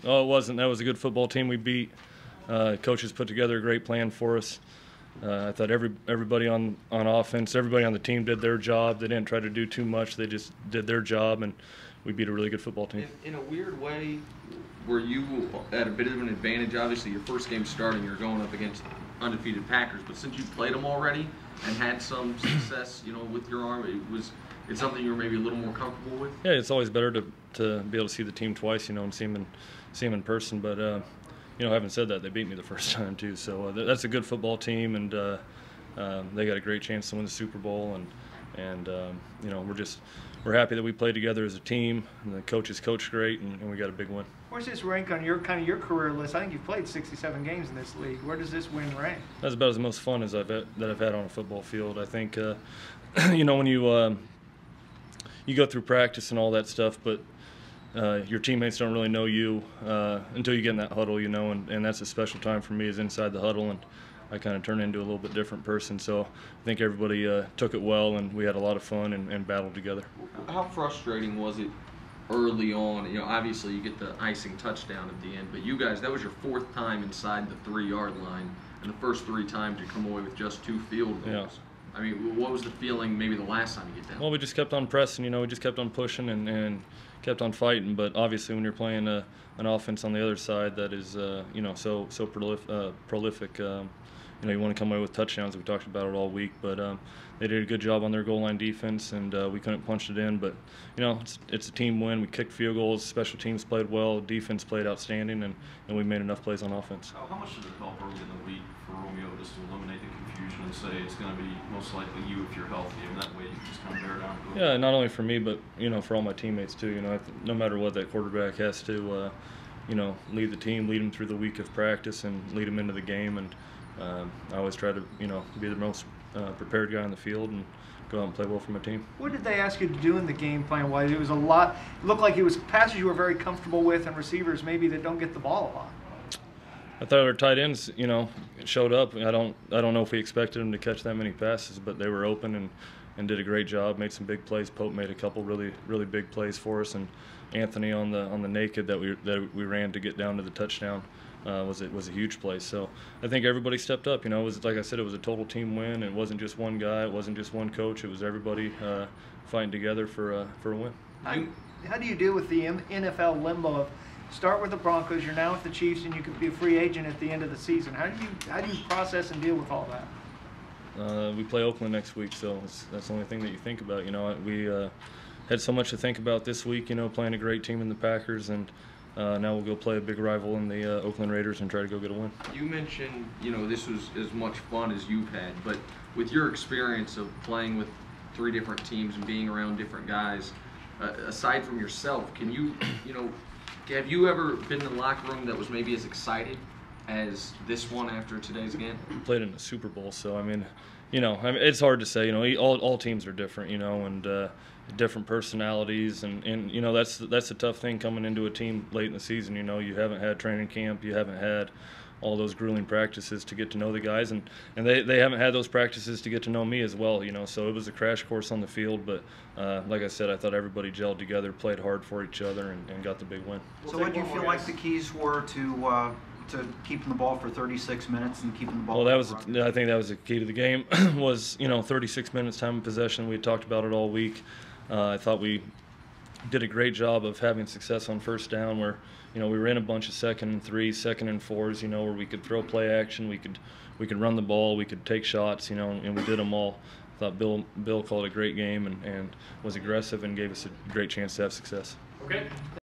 Oh, it wasn't. That was a good football team we beat. Coaches put together a great plan for us. I thought everybody on offense, everybody on the team did their job. They didn't try to do too much. They just did their job, and we beat a really good football team. In a weird way, were you at a bit of an advantage? Obviously, your first game starting, you're going up against undefeated Packers, but since you played them already and had some success, with your arm, it's something you were maybe a little more comfortable with? Yeah, it's always better to be able to see the team twice, and see them in person. But having said that, they beat me the first time too. So that's a good football team, and they got a great chance to win the Super Bowl. And we're happy that we played together as a team, and the coaches coached great, and we got a big win. Where's this rank on your career list? I think you've played 67 games in this league. Where does this win rank? That's about as most fun as I've had on a football field. I think when you go through practice and all that stuff, but your teammates don't really know you until you get in that huddle, and that's a special time for me, is inside the huddle, and I kind of turned into a little bit different person. So I think everybody took it well, and we had a lot of fun and battled together. How frustrating was it early on? Obviously you get the icing touchdown at the end, but you guys, that was your fourth time inside the 3-yard line, and the first 3 times you come away with just 2 field goals. Yeah. I mean, what was the feeling maybe the last time you get down? Well, we just kept on pressing, we just kept on pushing and kept on fighting. But obviously when you're playing an offense on the other side that is so prolific, you want to come away with touchdowns. We talked about it all week, but they did a good job on their goal line defense, and we couldn't punch it in. But it's a team win. We kicked field goals. Special teams played well. Defense played outstanding, and we made enough plays on offense. How much did it help early in the week for Romeo just to eliminate the confusion and say it's going to be most likely you if you're healthy, and that way you can just kind of bear down? Yeah, not only for me, but for all my teammates too. No matter what, that quarterback has to lead the team, lead them through the week of practice, and lead them into the game. And I always try to be the most prepared guy on the field and go out and play well for my team. What did they ask you to do in the game plan? Why it was a lot? It looked like it was passes you were very comfortable with, and receivers maybe that don't get the ball a lot. I thought our tight ends, showed up. I don't know if we expected them to catch that many passes, but they were open and did a great job. Made some big plays. Pope made a couple really big plays for us, and Anthony on the naked that we ran to get down to the touchdown was a huge play. So I think everybody stepped up. It was, like I said, it was a total team win. It wasn't just one guy. It wasn't just one coach. It was everybody fighting together for a win. How do you deal with the NFL limbo of start with the Broncos, you're now with the Chiefs, and you could be a free agent at the end of the season? How do you process and deal with all that? We play Oakland next week, so that's the only thing that you think about. We had so much to think about this week. Playing a great team in the Packers, and now we'll go play a big rival in the Oakland Raiders and try to go get a win. You mentioned, this was as much fun as you've had, but with your experience of playing with 3 different teams and being around different guys, aside from yourself, can you, have you ever been in the locker room that was maybe as excited as this one after today's game? We played in the Super Bowl, so it's hard to say. All teams are different, and different personalities, and that's the tough thing coming into a team late in the season. You haven't had training camp, you haven't had all those grueling practices to get to know the guys, and they haven't had those practices to get to know me as well. So it was a crash course on the field, but like I said, I thought everybody gelled together, played hard for each other, and got the big win. So what do you feel like the keys were to keeping the ball for 36 minutes and keeping the ball? Well, I think that was the key to the game. Was 36 minutes time of possession. We had talked about it all week. I thought we did a great job of having success on first down, where we were in a bunch of 2nd and 3s, 2nd and 4s, where we could throw play action, we could run the ball, we could take shots, and we did them all. I thought Bill called a great game and was aggressive and gave us a great chance to have success. Okay.